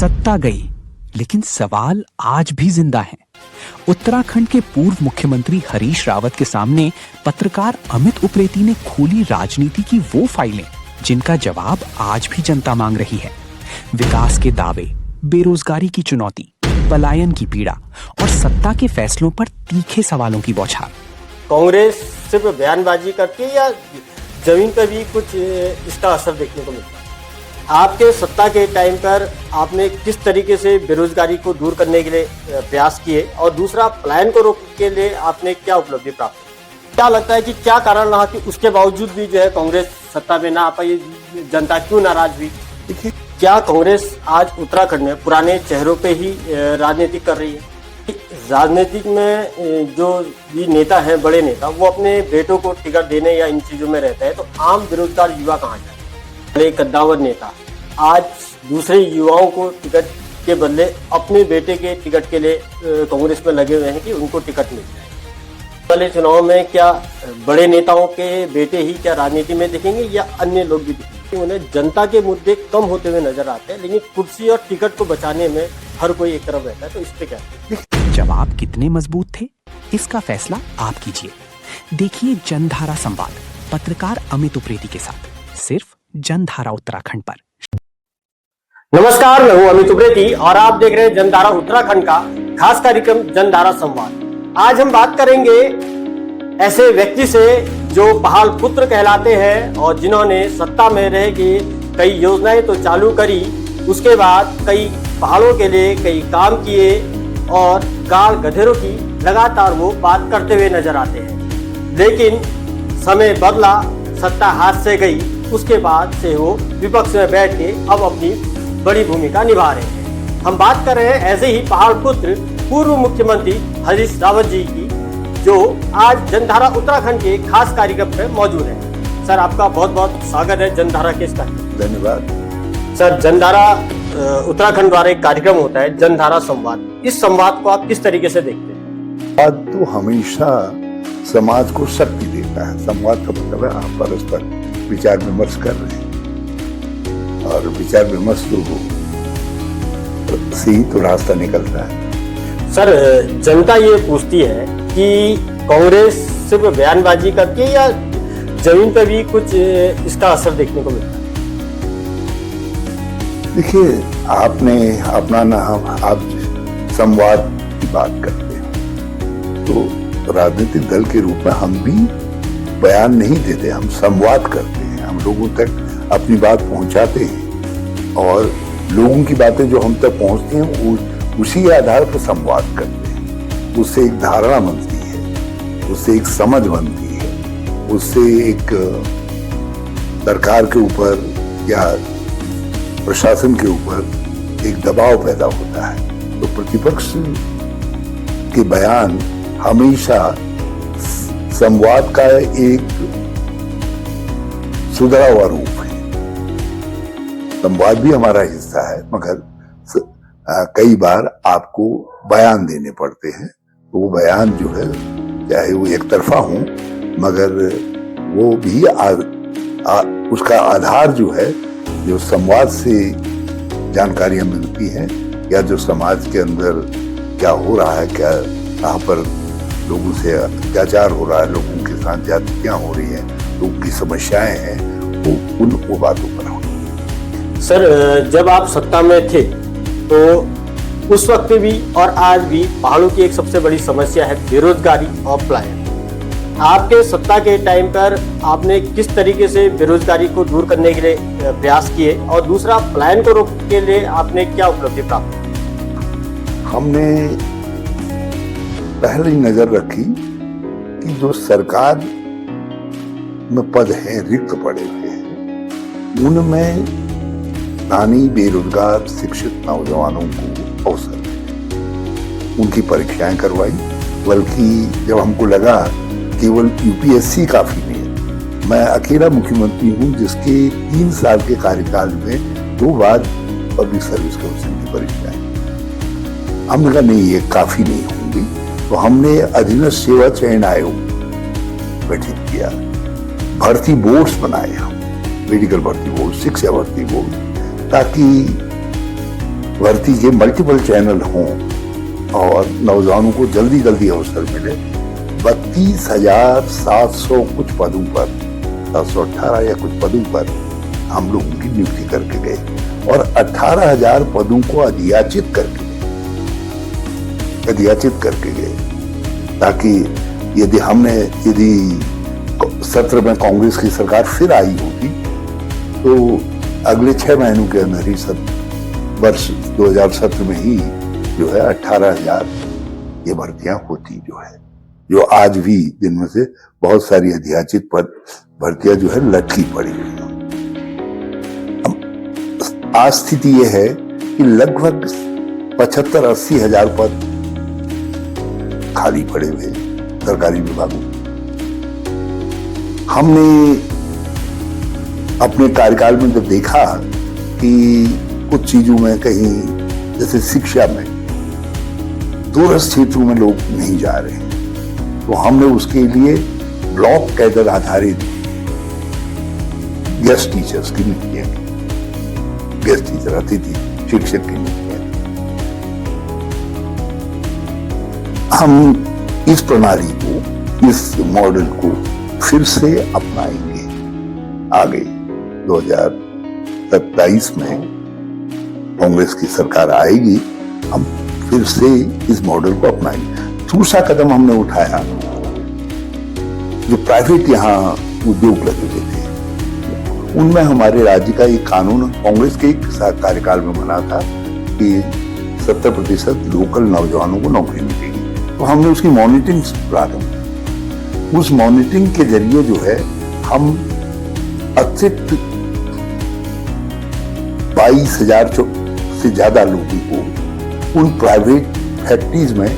सत्ता गई, लेकिन सवाल आज भी जिंदा है। उत्तराखंड के पूर्व मुख्यमंत्री हरीश रावत के सामने पत्रकार अमित उप्रेती ने खोली राजनीति की वो फाइलें जिनका जवाब आज भी जनता मांग रही है। विकास के दावे, बेरोजगारी की चुनौती, पलायन की पीड़ा और सत्ता के फैसलों पर तीखे सवालों की बौछार। कांग्रेस सिर्फ बयानबाजी करती है या जमीन पर भी कुछ इसका असर देखने को मिलता है? आपके सत्ता के टाइम पर आपने किस तरीके से बेरोजगारी को दूर करने के लिए प्रयास किए और दूसरा पलायन को रोकने के लिए आपने क्या उपलब्धि प्राप्त की? क्या लगता है कि क्या कारण रहा कि उसके बावजूद भी जो है कांग्रेस सत्ता में ना आ पाई, जनता क्यों नाराज हुई? देखिए, क्या कांग्रेस आज उत्तराखंड में पुराने चेहरों पे ही राजनीति कर रही है? राजनीतिक में जो भी नेता है, बड़े नेता, वो अपने बेटों को टिकट देने या इन चीजों में रहता है, तो आम बेरोजगार युवा कहाँ जाए? बड़े कद्दावर नेता आज दूसरे युवाओं को टिकट के बदले अपने बेटे के टिकट के लिए कांग्रेस में लगे हुए हैं कि उनको टिकट मिल जाए। वाले चुनाव में क्या बड़े नेताओं के बेटे ही क्या राजनीति में दिखेंगे या अन्य लोग भी दिखेंगे? उन्हें जनता के मुद्दे कम होते हुए नजर आते हैं, लेकिन कुर्सी और टिकट को बचाने में हर कोई एक तरफ रहता है। तो इस पे क्या जवाब कितने मजबूत थे, इसका फैसला आप कीजिए। देखिए जनधारा संवाद पत्रकार अमित उप्रेती के साथ, सिर्फ जनधारा उत्तराखंड पर। नमस्कार, मैं हूं अमित उप्रेती और आप देख रहे हैं जनधारा उत्तराखंड का खास कार्यक्रम जनधारा संवाद। आज हम बात करेंगे ऐसे व्यक्ति से जो पहाड़ पुत्र कहलाते हैं और जिन्होंने सत्ता में रह के कई योजनाएं तो चालू करी, उसके बाद कई पहाड़ों के लिए कई काम किए और गाड़ गधेरों की लगातार वो बात करते हुए नजर आते हैं। लेकिन समय बदला, सत्ता हाथ से गई, उसके बाद से वो विपक्ष में बैठ के अब अपनी बड़ी भूमिका निभा रहे हैं। हम बात कर रहे हैं ऐसे ही पहाड़ पुत्र पूर्व मुख्यमंत्री हरीश रावत जी की, जो आज जनधारा उत्तराखंड के खास कार्यक्रम में मौजूद है। सर, आपका बहुत बहुत स्वागत है जनधारा के इस कार्यक्रम। धन्यवाद सर, जनधारा उत्तराखंड द्वारा एक कार्यक्रम होता है जनधारा संवाद। इस संवाद को आप किस तरीके से देखते हैं? संवाद तो हमेशा समाज को शक्ति देता है। संवाद का मतलब है आप परस्पर विचार विमर्श कर रहे हैं और विचार विमर्श से ही तो रास्ता निकलता है। सर, जनता ये पूछती है कि कांग्रेस सिर्फ बयानबाजी करती है या जमीन पर भी कुछ इसका असर देखने को मिलता है? देखिए, आपने अपना नाम, आप संवाद की बात करते हैं, तो राजनीतिक दल के रूप में हम भी बयान नहीं देते, हम संवाद करते हैं। हम लोगों तक अपनी बात पहुंचाते हैं और लोगों की बातें जो हम तक पहुंचती हैं उसी आधार पर संवाद करते हैं। उससे एक धारणा बनती है, उससे एक समझ बनती है, उससे एक सरकार के ऊपर या प्रशासन के ऊपर एक दबाव पैदा होता है। तो प्रतिपक्ष के बयान हमेशा संवाद का एक सुधरा हुआ रूप है। संवाद भी हमारा हिस्सा है, मगर कई बार आपको बयान देने पड़ते हैं। तो वो बयान जो है, चाहे वो एक तरफा हो, मगर वो भी उसका आधार जो है, जो संवाद से जानकारियां मिलती हैं या जो समाज के अंदर क्या हो रहा है, क्या कहाँ पर लोगों से अत्याचार हो रहा है, लोगों के साथ ज्यादतियां हो रही हैं, लोगों की समस्याएं हैं, वो बातों पर हो। सर, जब आप सत्ता में थे तो उस वक्त भी और आज भी पहाड़ों की एक सबसे बड़ी समस्या है बेरोजगारी और पलायन। आपके सत्ता के टाइम पर आपने किस तरीके से बेरोजगारी को दूर करने के लिए प्रयास किए और दूसरा पलायन को रोकने के लिए आपने क्या उपलब्धि प्राप्त की? हमने पहले ही नजर रखी कि जो सरकार में पद हैं, रिक्त पड़े हुए हैं, उनमें स्थानीय बेरोजगार शिक्षित नौजवानों को अवसर मिले। उनकी परीक्षाएं करवाई, बल्कि जब हमको लगा केवल यूपीएससी काफी नहीं है, मैं अकेला मुख्यमंत्री हूं जिसके 3 साल के कार्यकाल में 2 बार पब्लिक सर्विस कमीशन की परीक्षाएं, हमने कहा नहीं, ये काफी नहीं होंगी। तो हमने अधीनस्थ सेवा चयन आयोग गठित किया, भर्ती बोर्ड्स बनाए, हम मेडिकल भर्ती बोर्ड, शिक्षा भर्ती बोर्ड, ताकि भर्ती के मल्टीपल चैनल हों और नौजवानों को जल्दी जल्दी अवसर मिले। 32,700 कुछ पदों पर, 718 या कुछ पदों पर हम लोग उनकी नियुक्ति करके गए और 18,000 पदों को अधियाचित करके गए, ताकि यदि सत्र में कांग्रेस की सरकार फिर आई होती तो अगले 6 महीनों के अंदर ही वर्ष 2017 में ही जो है 18,000 ये भर्तियां होती जो आज भी जिनमें से बहुत सारी अधियाचित भर्तियां जो है लटकी पड़ी हुई हैं। आज स्थिति यह है कि लगभग 75-80 हजार पद खाली पड़े हुए सरकारी विभागों। हमने अपने कार्यकाल में जब देखा कि कुछ चीजों में कहीं जैसे शिक्षा में दूरस्थ क्षेत्रों में लोग नहीं जा रहे हैं, तो हमने उसके लिए ब्लॉक कैडर आधारित गेस्ट टीचर्स की नियुक्तियां की, गेस्ट टीचर अतिथि शिक्षक की नियुक्तियां की। हम इस प्रणाली को, इस मॉडल को फिर से अपनाएंगे आगे 2027 में कांग्रेस की सरकार आएगी, हम फिर से इस मॉडल को अपनाएंगे। दूसरा कदम हमने उठाया, जो प्राइवेट यहाँ उद्योग लगे हुए थे उनमें हमारे राज्य का एक कानून कांग्रेस के एक कार्यकाल में बना था कि 70% लोकल नौजवानों को नौकरी मिलेगी, तो हमने उसकी मॉनिटरिंग प्रारंभ। उस मॉनिटरिंग के जरिए जो है हम अतिरिक्त 22,000 से ज्यादा लोगों को उन प्राइवेट फैक्ट्रीज में,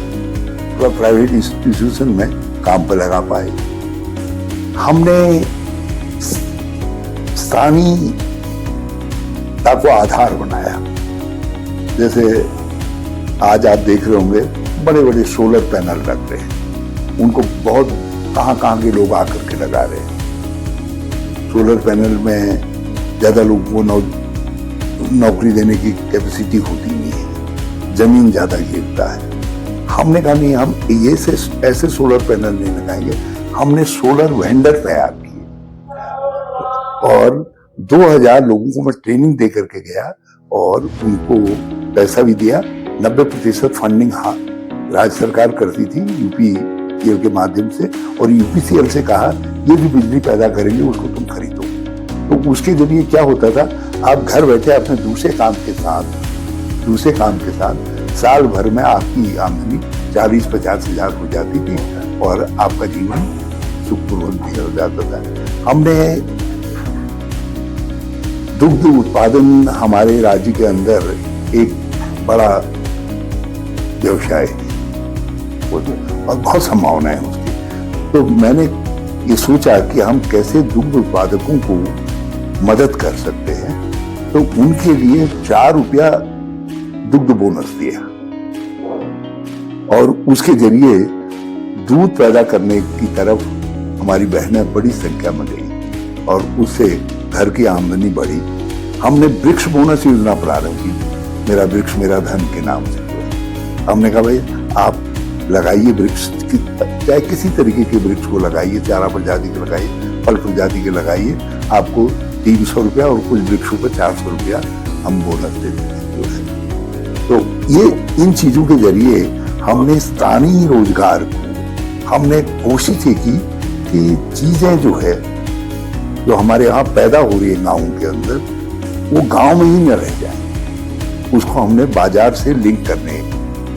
प्राइवेट इंस्टीट्यूशन में काम पर लगा पाए। हमने स्थानीयता को आधार बनाया। जैसे आज आप देख रहे होंगे बड़े बड़े सोलर पैनल लग रहे हैं, उनको बहुत कहां के लोग आकर के लगा रहे हैं। सोलर पैनल में ज्यादा लोग को नौकरी देने की कैपेसिटी होती नहीं है, जमीन ज्यादा घेरता है। हमने कहा नहीं, हम ऐसे सोलर पैनल नहीं लगाएंगे। हमने सोलर वेंडर तैयार किए और 2,000 लोगों को मैं ट्रेनिंग दे करके गया और उनको पैसा भी दिया। 90% फंडिंग राज्य सरकार करती थी यूपीसीएल के माध्यम से, और यूपीसीएल से कहा ये भी बिजली पैदा करेंगे, उसको तुम खरीदो। तो उसके जरिए क्या होता था, आप घर बैठे अपने दूसरे काम के साथ साल भर में आपकी आमदनी 40-50 हजार हो जाती थी और आपका जीवन सुखपूर्वक हो जाता था। हमने दुग्ध उत्पादन हमारे राज्य के अंदर एक बड़ा व्यवसाय है और बहुत संभावना है उसकी। तो मैंने ये सोचा कि हम कैसे दुग्ध उत्पादकों को मदद कर सकते हैं, तो उनके लिए 4 रुपया दुग्ध बोनस दिया और उसके जरिए दूध पैदा करने की तरफ हमारी बहनें बड़ी संख्या में गई और उससे घर की आमदनी बढ़ी। हमने वृक्ष बोनस योजना प्रारंभ की, मेरा वृक्ष मेरा धन के नाम से। हमने कहा भाई आप लगाइए वृक्ष, चाहे किसी तरीके के वृक्ष को लगाइए, चारा प्रजाति के लगाइए, फल प्रजाति के लगाइए, आपको 300 रुपया और कुछ वृक्षों पर 400 रुपया हम बोनस देते हैं। तो ये इन चीजों के जरिए हमने स्थानीय रोजगार को, हमने कोशिश की कि चीजें जो हमारे यहाँ पैदा हो रही है गाँव के अंदर, वो गाँव में ही न रह जाए, उसको हमने बाजार से लिंक करने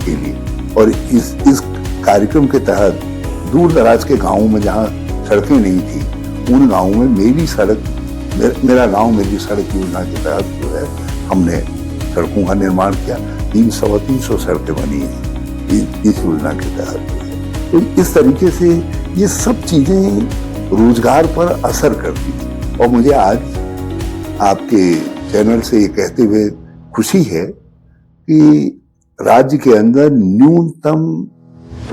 के लिए। और इस कार्यक्रम के तहत दूर दराज के गाँवों में जहाँ सड़कें नहीं थी, उन गाँवों में मेरा गाँव मेरी सड़क योजना के तहत जो है हमने सड़कों का निर्माण किया। 300 सड़कें बनी हैं इस योजना के तहत। तो इस तरीके से ये सब चीजें रोजगार पर असर करती थी। और मुझे आज आपके चैनल से ये कहते हुए खुशी है कि राज्य के अंदर न्यूनतम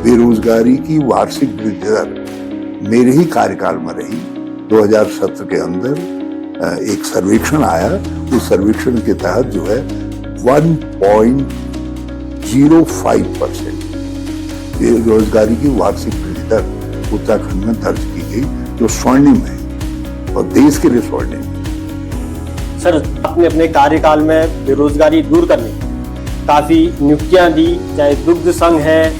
बेरोजगारी की वार्षिक वृद्धि दर मेरे ही कार्यकाल में रही। 2017 के अंदर एक सर्वेक्षण आया, उस सर्वेक्षण के तहत जो है 1.05% बेरोजगारी की वार्षिक वृद्धि दर उत्तराखंड में दर्ज की गई, जो स्वर्णिम है और देश के लिए स्वर्णिम है। सर, आपने अपने कार्यकाल में बेरोजगारी दूर करने काफी नियुक्तियां दी, चाहे दुग्ध संघ है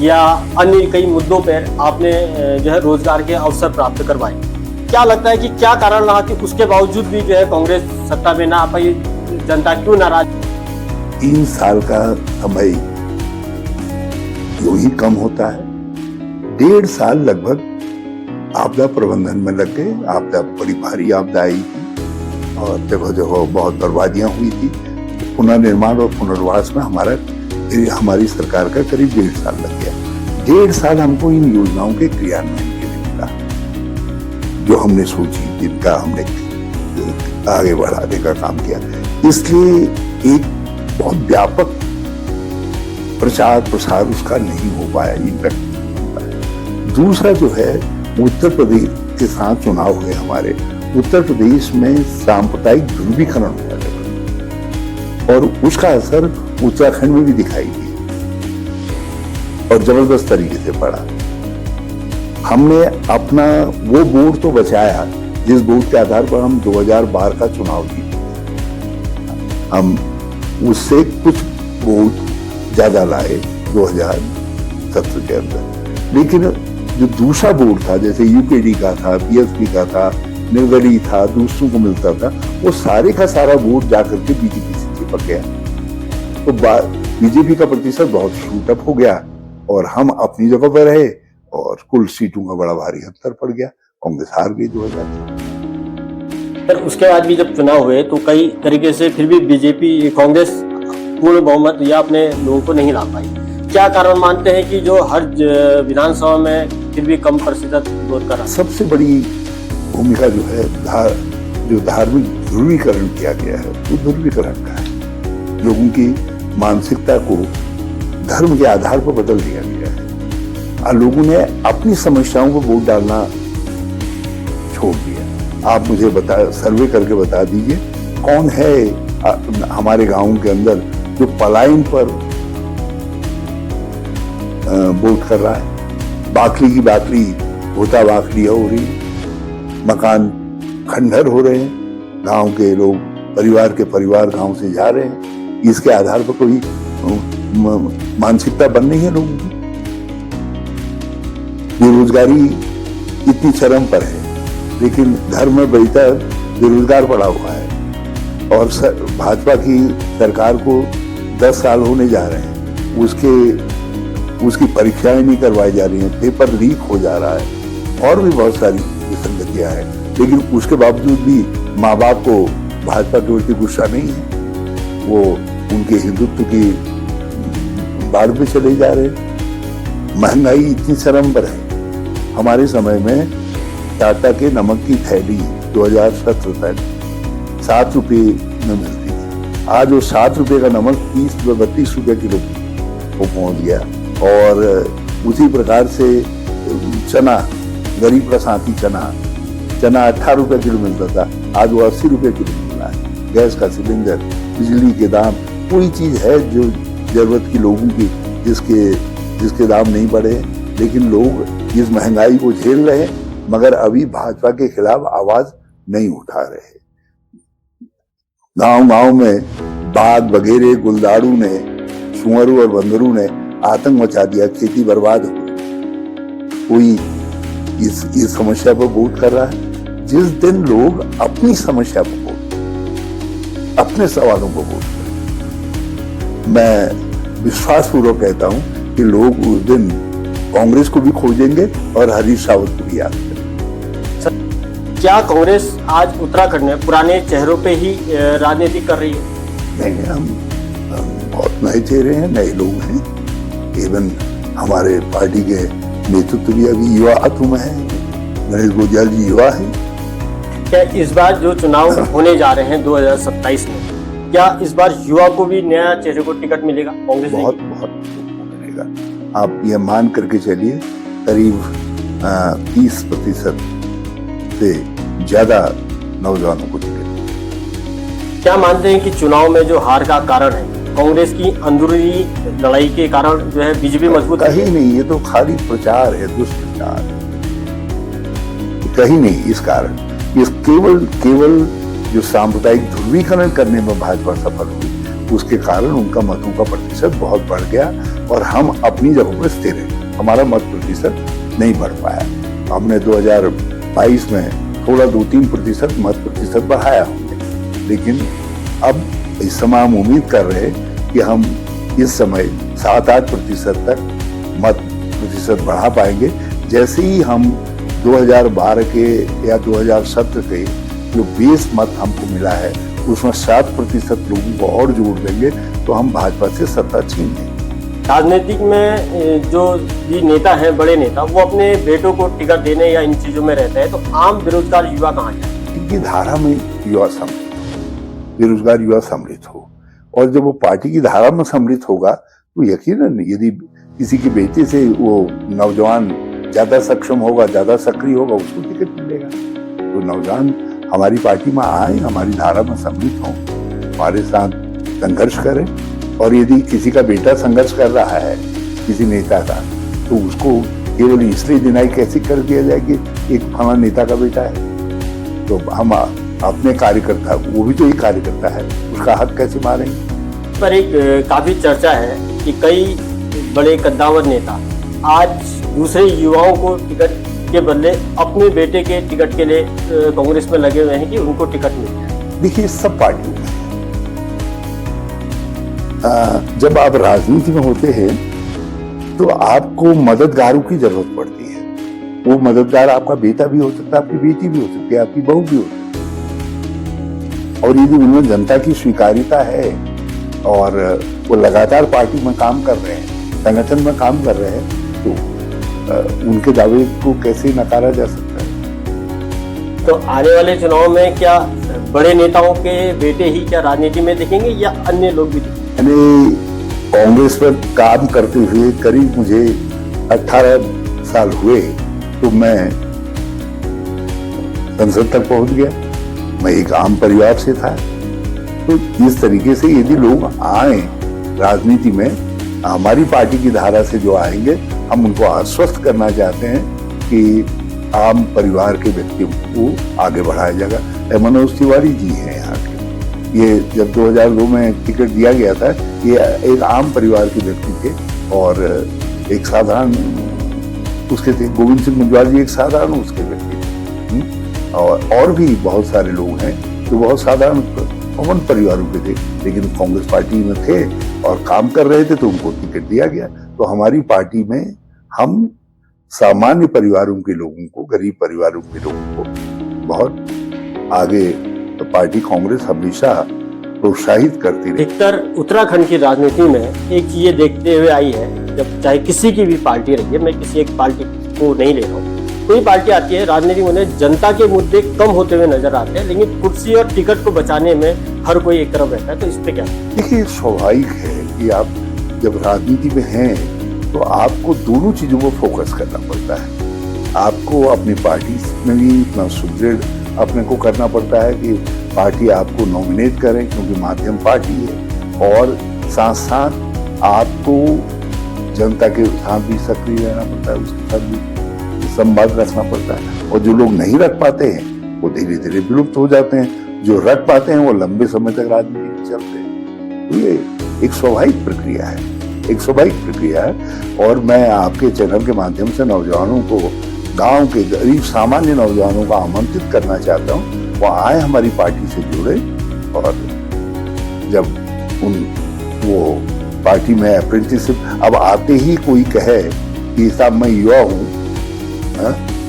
या अन्य कई मुद्दों पर आपने जो है रोजगार के अवसर प्राप्त करवाए। क्या लगता है कि क्या कारण रहा कि उसके बावजूद भी जो है कांग्रेस सत्ता में ना आ पाई? जनता क्यों नाराज? 3 साल का समय यूं ही कम होता है, 1.5 साल लगभग आपदा प्रबंधन में लग गए। आपदा बड़ी भारी आपदा आई थी और जगह जगह बहुत बर्बादियां हुई थी। पुनर्निर्माण और पुनर्वास में हमारी सरकार का करीब 1.5 साल लग गया। 1.5 साल हमको इन योजनाओं के क्रियान्वयन के लिए मिला, जो हमने सोची, जिनका हमने आगे बढ़ाने का काम किया। इसलिए एक बहुत व्यापक प्रचार प्रसार उसका नहीं हो पाया, इम्पैक्ट नहीं हो पाया। दूसरा जो है, उत्तर प्रदेश के साथ चुनाव हुए हमारे। उत्तर प्रदेश में सांप्रदायिक ध्रुवीकरण हुआ और उसका असर उत्तराखंड में भी दिखाई दिया और जबरदस्त तरीके से पड़ा। हमने अपना वो वोट तो बचाया जिस वोट के आधार पर हम 2012 का चुनाव जीते। हम उससे कुछ वोट ज्यादा लाए 2017 के अंदर, लेकिन जो दूसरा वोट था, जैसे यूकेडी का था, बीएसपी का था, निर्दलीय था, दूसरों को मिलता था, वो सारे का सारा वोट जाकर के बीजेपी से चिपक गया। तो बीजेपी का प्रतिशत बहुत शूट अप हो गया और हम अपनी जगह पर रहे और कुल सीटों का बड़ा भारी अंतर पड़ गया। कांग्रेस हार गई 2000। सर, उसके बाद भी जब चुनाव हुए तो कई तरीके से फिर भी बीजेपी कांग्रेस पूर्ण बहुमत या अपने लोगों को नहीं ला पाई। क्या कारण मानते हैं कि जो हर विधानसभा में फिर भी कम प्रतिशत वोट करा? सबसे बड़ी भूमिका जो है जो धार्मिक ध्रुवीकरण किया गया है, वो ध्रुवीकरण का है। लोगों की मानसिकता को धर्म के आधार पर बदल दिया गया है और लोगों ने अपनी समस्याओं को वोट डालना छोड़ दिया। आप मुझे सर्वे करके बता दीजिए, कौन है हमारे गांव के अंदर जो पलायन पर वोट कर रहा है? बाकली की बाकली होता बाकली हो रही, मकान खंडहर हो रहे हैं, गांव के लोग परिवार के परिवार गांव से जा रहे हैं। इसके आधार पर कोई मानसिकता बन नहीं है लोगों की। बेरोजगारी इतनी चरम पर है, लेकिन घर में बैठकर बेरोजगार पड़ा हुआ है और भाजपा की सरकार को 10 साल होने जा रहे हैं, उसकी परीक्षाएं नहीं करवाई जा रही हैं, पेपर लीक हो जा रहा है और भी बहुत सारी विसंगतियां हैं। लेकिन उसके बावजूद भी माँ बाप को भाजपा के प्रति गुस्सा नहीं है, वो उनके हिंदुत्व की बाढ़ में चले जा रहे हैं। महंगाई इतनी चरम पर है। हमारे समय में टाटा के नमक की थैली 2017 तक 7 रुपये में मिलती थी। आज वो 7 रुपये का नमक 30-32 रुपये किलो को पहुंच गया। और उसी प्रकार से चना, गरीब का साथी चना 18 रुपये किलो मिलता था, आज वो 80 रुपये किलो मिल रहा है। गैस का सिलेंडर, बिजली के दाम, कोई चीज है जो जरूरत की लोगों की जिसके दाम नहीं बढ़े, लेकिन लोग इस महंगाई को झेल रहे हैं मगर अभी भाजपा के खिलाफ आवाज नहीं उठा रहे। गांव में बाघ वगैरह गुलदारू ने, सुअरों और बंदरों ने आतंक मचा दिया, खेती बर्बाद हो गई। कोई इस समस्या पर वोट कर रहा है? जिस दिन लोग अपनी समस्या पर वोट, अपने सवालों पर वोट करें, मैं विश्वास पूर्वक कहता हूं कि लोग उस दिन कांग्रेस को भी खोजेंगे और हरीश रावत को भी याद करेंगे। क्या कांग्रेस आज उत्तराखंड में पुराने चेहरों पे ही राजनीति कर रही है? नहीं, हम बहुत नए चेहरे हैं, नए लोग हैं। इवन हमारे पार्टी के नेतृत्व भी अभी युवा हाथों में है। गणेश गोयल जी युवा है। क्या इस बार जो चुनाव होने जा रहे हैं 2027 में, क्या इस बार युवा को भी नया चेहरे को टिकट मिलेगा? कांग्रेस बहुत मिलेगा। आप ये मान करके चलिए, करीब 30% से ज्यादा नौजवानों को टिकट। क्या मानते हैं कि चुनाव में जो हार का कारण है कांग्रेस की अंदरूनी लड़ाई के कारण जो है बीजेपी मजबूत है? कहीं नहीं, ये तो खाली प्रचार है, दुष्प्रचार, कहीं नहीं। इस कारण ये केवल जो सांप्रदायिक ध्रुवीकरण करने में भाजपा सफल हुई, उसके कारण उनका मतों का प्रतिशत बहुत बढ़ गया और हम अपनी जगह पर स्थिर हैं। हमारा मत प्रतिशत नहीं बढ़ पाया। हमने 2022 में थोड़ा 2-3% मत प्रतिशत बढ़ाया हमने, लेकिन अब इस समय हम उम्मीद कर रहे हैं कि हम इस समय 7-8% तक मत प्रतिशत बढ़ा पाएंगे। जैसे ही हम 2012 के या 2017 के जो बेस मत हमको मिला है उसमें 7% लोगों को और जोड़ देंगे तो हम भाजपा से सत्ता छीन लेंगे। राजनीतिक में जो भी नेता हैं, बड़े नेता, वो अपने बेटों को टिकट देने या इन चीजों में रहते हैं, तो आम बेरोजगार युवा कहाँ जाए? इनकी धारा में युवा सम्मिलित हो, बेरोजगार युवा सम्मिलित हो, और जब वो पार्टी की धारा में सम्मिलित होगा तो यकीनन यदि किसी के बेटे से वो नौजवान ज्यादा सक्षम होगा, ज्यादा सक्रिय होगा, उसको टिकट मिलेगा। तो नौजवान हमारी पार्टी में आए, हमारी धारा में सम्मिलित हों, हमारे साथ संघर्ष करें, और यदि किसी का बेटा संघर्ष कर रहा है किसी नेता का, तो उसको केवल इसलिए डिनाई कैसे कर दिया जाए कि एक फला नेता का बेटा है। तो हम अपने कार्यकर्ता, वो भी तो एक कार्यकर्ता है, उसका हक कैसे मारेंगे? पर एक काफी चर्चा है कि कई बड़े कद्दावर नेता आज दूसरे युवाओं को टिकट के बदले अपने बेटे के टिकट के लिए कांग्रेस में लगे हुए हैं कि उनको टिकट मिल जाए। देखिए, सब पार्टियों में जब आप राजनीति में होते हैं तो आपको मददगारों की जरूरत पड़ती है। वो मददगार आपका बेटा भी हो सकता है, आपकी बेटी भी हो सकती है, आपकी बहू भी हो सकती है। और यदि उनमें जनता की स्वीकार्यता है और वो लगातार पार्टी में काम कर रहे हैं, संगठन में काम कर रहे हैं, तो उनके दावे को कैसे नकारा जा सकता है? तो आने वाले चुनाव में क्या बड़े नेताओं के बेटे ही क्या राजनीति में दिखेंगे या अन्य लोग भी दिखेंगे? मैंने कांग्रेस पर काम करते हुए करीब मुझे 18 साल हुए तो मैं संसद तक पहुंच गया। मैं एक आम परिवार से था। तो इस तरीके से यदि लोग आए राजनीति में, हमारी पार्टी की धारा से जो आएंगे, हम उनको आश्वस्त करना चाहते हैं कि आम परिवार के व्यक्तियों को आगे बढ़ाया जाएगा। मनोज तिवारी जी हैं यहाँ के, ये जब 2002 में टिकट दिया गया था, ये एक आम परिवार के व्यक्ति थे और एक साधारण उसके थे। गोविंद सिंह मुंजवाल जी एक साधारण उसके व्यक्ति थे। और भी बहुत सारे लोग हैं जो बहुत साधारण कॉमन परिवारों के थे, लेकिन कांग्रेस पार्टी में थे और काम कर रहे थे, तो उनको टिकट दिया गया। तो हमारी पार्टी में हम सामान्य परिवारों के लोगों को, गरीब परिवारों के लोगों को बहुत आगे पार्टी कांग्रेस हमेशा प्रोत्साहित करती रही। अधिकतर उत्तराखंड की राजनीति में एक चीज देखते हुए आई है, जब चाहे किसी की भी पार्टी रही है, मैं किसी एक पार्टी को नहीं ले रहा हूँ, कोई पार्टी आती है राजनीति में, जनता के मुद्दे कम होते हुए नजर आते हैं, लेकिन कुर्सी और टिकट को बचाने में हर कोई एक तरफ रहता है। तो इस पे क्या? देखिए, स्वाभाविक है कि आप जब राजनीति में हैं तो आपको दोनों चीजों को फोकस करना पड़ता है। आपको अपनी पार्टी में भी इतना सुदृढ़ अपने को करना पड़ता है कि पार्टी आपको नॉमिनेट करें, क्योंकि माध्यम पार्टी है, और साथ साथ आपको जनता के साथ भी सक्रिय रहना पड़ता है, उसके साथ भी संवाद रखना पड़ता है। और जो लोग नहीं रख पाते हैं वो धीरे धीरे विलुप्त हो जाते हैं, जो रख पाते हैं वो लंबे समय तक राजनीति में चलते हैं। तो ये एक स्वाभाविक प्रक्रिया है, एक स्वाभाविक प्रक्रिया है। और मैं आपके चैनल के माध्यम से नौजवानों को, गांव के गरीब सामान्य नौजवानों को आमंत्रित करना चाहता हूँ, वो आए हमारी पार्टी से जुड़े, और जब वो पार्टी में अप्रेंटिसशिप, अब आते ही कोई कहे कि साहब मैं युवा हूँ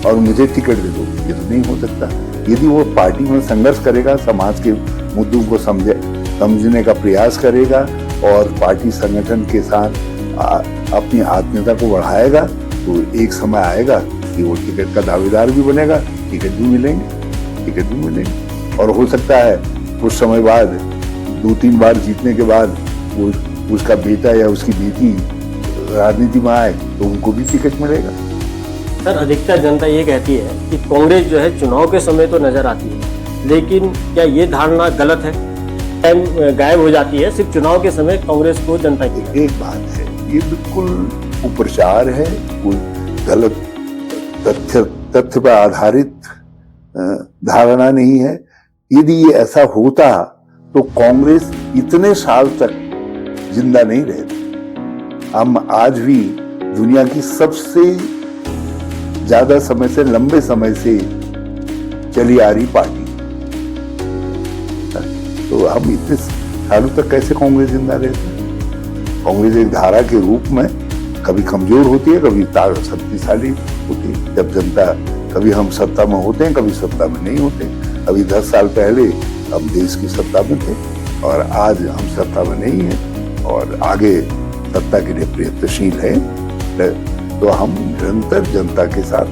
और मुझे टिकट दे दो, ये तो नहीं हो सकता। यदि वो पार्टी में संघर्ष करेगा, समाज के मुद्दों को समझने का प्रयास करेगा और पार्टी संगठन के साथ अपनी आत्मीयता को बढ़ाएगा, तो एक समय आएगा कि वो टिकट का दावेदार भी बनेगा, टिकट भी मिलेंगे। और हो सकता है कुछ समय बाद, 2-3 बार जीतने के बाद, वो उसका बेटा या उसकी बेटी राजनीति में आए तो उनको भी टिकट मिलेगा। सर, अधिकतर जनता ये कहती है कि कांग्रेस जो है चुनाव के समय तो नजर आती है, लेकिन क्या ये धारणा गलत है? टाइम गायब हो जाती है, सिर्फ चुनाव के समय कांग्रेस को जनता की। एक बात है, ये बिल्कुल कुप्रचार है, कोई गलत तथ्य पर आधारित धारणा नहीं है। यदि ये ऐसा होता तो कांग्रेस इतने साल तक जिंदा नहीं रहती। हम आज भी दुनिया की सबसे ज्यादा समय से, लंबे समय से चली आ रही पार्टी, तो हम इतने सालों तक कैसे कांग्रेस जिंदा रहती है? कांग्रेस एक धारा के रूप में कभी कमजोर होती है, कभी शक्तिशाली होती है। जब जनता, कभी हम सत्ता में होते हैं, कभी सत्ता में नहीं होते। अभी 10 साल पहले हम देश की सत्ता में थे और आज हम सत्ता में नहीं है और आगे सत्ता के लिए प्रयत्नशील है। तो हम निरंतर जनता के साथ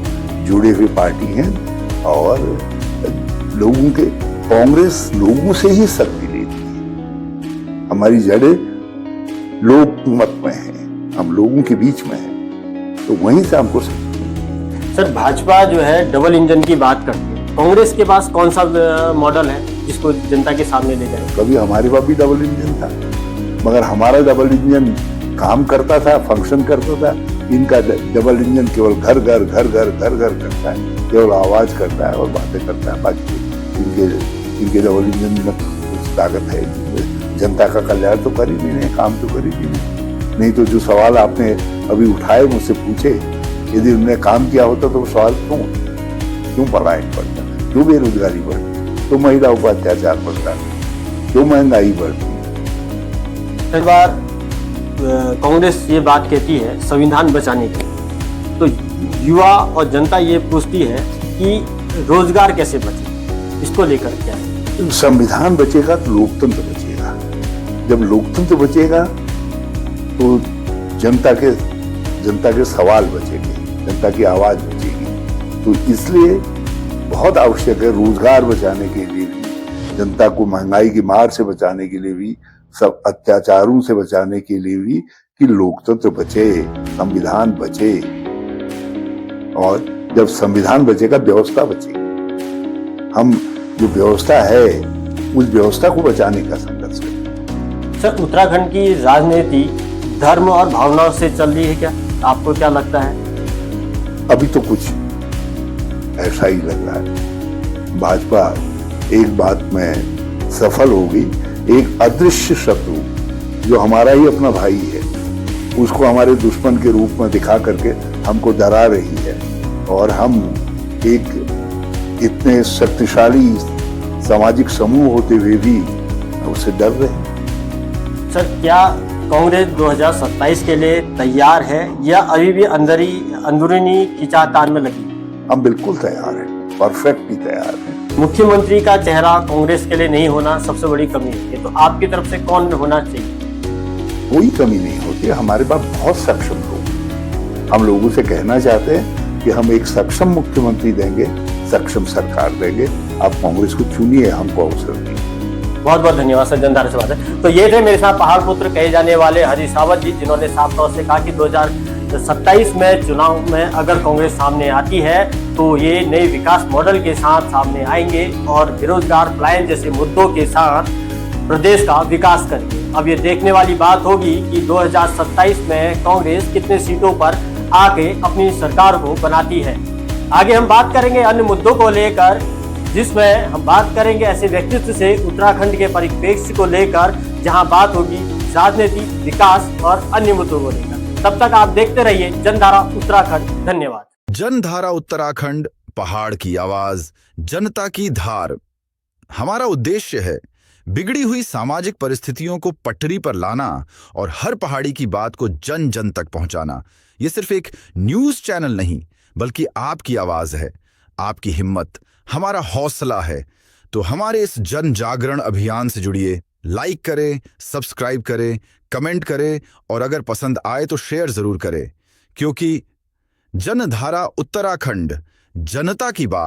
जुड़े हुए पार्टी हैं और लोगों के, कांग्रेस लोगों से ही शक्ति लेती है। हमारी जड़ें लोकमत में है, हम लोगों के बीच में है, तो वहीं से हमको। सर, भाजपा जो है डबल इंजन की बात करती है, कांग्रेस के पास कौन सा मॉडल है जिसको जनता के सामने ले जाए? कभी हमारे पास भी डबल इंजन था, मगर हमारा डबल इंजन काम करता था, फंक्शन करता था। इनका डबल इंजन केवल घर घर करता है, केवल आवाज करता है और बातें करता है। बाकी इनके डबल इंजन में कुछ ताकत है, जनता का कल्याण तो कर ही नहीं रहे, काम तो कर ही नहीं। तो जो सवाल आपने अभी उठाए, मुझसे पूछे, यदि उन्होंने काम किया होता तो वो सवाल क्यों पलायन बढ़ता, क्यों बेरोजगारी बढ़ती, क्यों महिलाओं पर अत्याचार बढ़ता, क्यों महंगाई बढ़ती? कई बार कांग्रेस ये बात कहती है संविधान बचाने की, तो युवा और जनता ये पूछती है कि रोजगार कैसे बचे, इसको लेकर क्या है? संविधान बचेगा तो लोकतंत्र बचेगा। जब लोकतंत्र बचेगा तो जनता के सवाल बचेंगे, जनता की आवाज बचेगी। तो इसलिए बहुत आवश्यक है रोजगार बचाने के लिए भी, जनता को महंगाई की मार से बचाने के लिए भी, सब अत्याचारों से बचाने के लिए भी, कि लोकतंत्र बचे, संविधान बचे। और जब संविधान बचेगा, व्यवस्था बचेगी। हम जो व्यवस्था है, उस व्यवस्था को बचाने का संघर्ष करें। सर, उत्तराखंड की राजनीति धर्म और भावनाओं से चल रही है क्या? आपको क्या लगता है? अभी तो कुछ ऐसा ही लग रहा है। भाजपा एक बात में सफल होगी, एक अदृश्य शत्रु जो हमारा ही अपना भाई है, उसको हमारे दुश्मन के रूप में दिखा करके हमको डरा रही है, और हम एक इतने शक्तिशाली सामाजिक समूह होते हुए भी उससे डर रहे हैं। सर, क्या कांग्रेस 2027 के लिए तैयार है या अभी भी अंदरूनी खिंचातान में लगी? हम बिल्कुल तैयार हैं, परफेक्टली तैयार हैं। मुख्यमंत्री का चेहरा कांग्रेस के लिए नहीं होना सबसे बड़ी कमी है, तो आपकी तरफ से कौन होना चाहिए? कोई कमी नहीं होती, हमारे पास बहुत सक्षम लोग। हम लोगों से कहना चाहते हैं कि हम एक सक्षम मुख्यमंत्री देंगे, सक्षम सरकार देंगे। आप कांग्रेस को चुनिए, हमको अवसर देंगे। बहुत बहुत धन्यवाद सर, जनता से बात है। तो ये थे मेरे साथ पहाड़ पुत्र कहे जाने वाले हरीश रावत जी, जिन्होंने साफ तौर से कहा कि 2027 में चुनाव में अगर कांग्रेस सामने आती है तो ये नए विकास मॉडल के साथ सामने आएंगे और बेरोजगार, पलायन जैसे मुद्दों के साथ प्रदेश का विकास करेंगे। अब ये देखने वाली बात होगी कि 2027 में कांग्रेस कितने सीटों पर आके अपनी सरकार को बनाती है। आगे हम बात करेंगे अन्य मुद्दों को लेकर, जिसमें हम बात करेंगे ऐसे व्यक्तित्व से उत्तराखंड के परिप्रेक्ष्य को लेकर, जहां बात होगी राजनीति, विकास और अन्य मुद्दों को लेकर। तब तक आप देखते रहिए जनधारा उत्तराखंड। धन्यवाद। जनधारा उत्तराखंड, पहाड़ की आवाज, जनता की धार। हमारा उद्देश्य है बिगड़ी हुई सामाजिक परिस्थितियों को पटरी पर लाना और हर पहाड़ी की बात को जन जन तक पहुंचाना। ये सिर्फ एक न्यूज चैनल नहीं, बल्कि आपकी आवाज है, आपकी हिम्मत, हमारा हौसला है। तो हमारे इस जन जागरण अभियान से जुड़िए, लाइक करें, सब्सक्राइब करें, कमेंट करें और अगर पसंद आए तो शेयर जरूर करें, क्योंकि जनधारा उत्तराखंड, जनता की बात।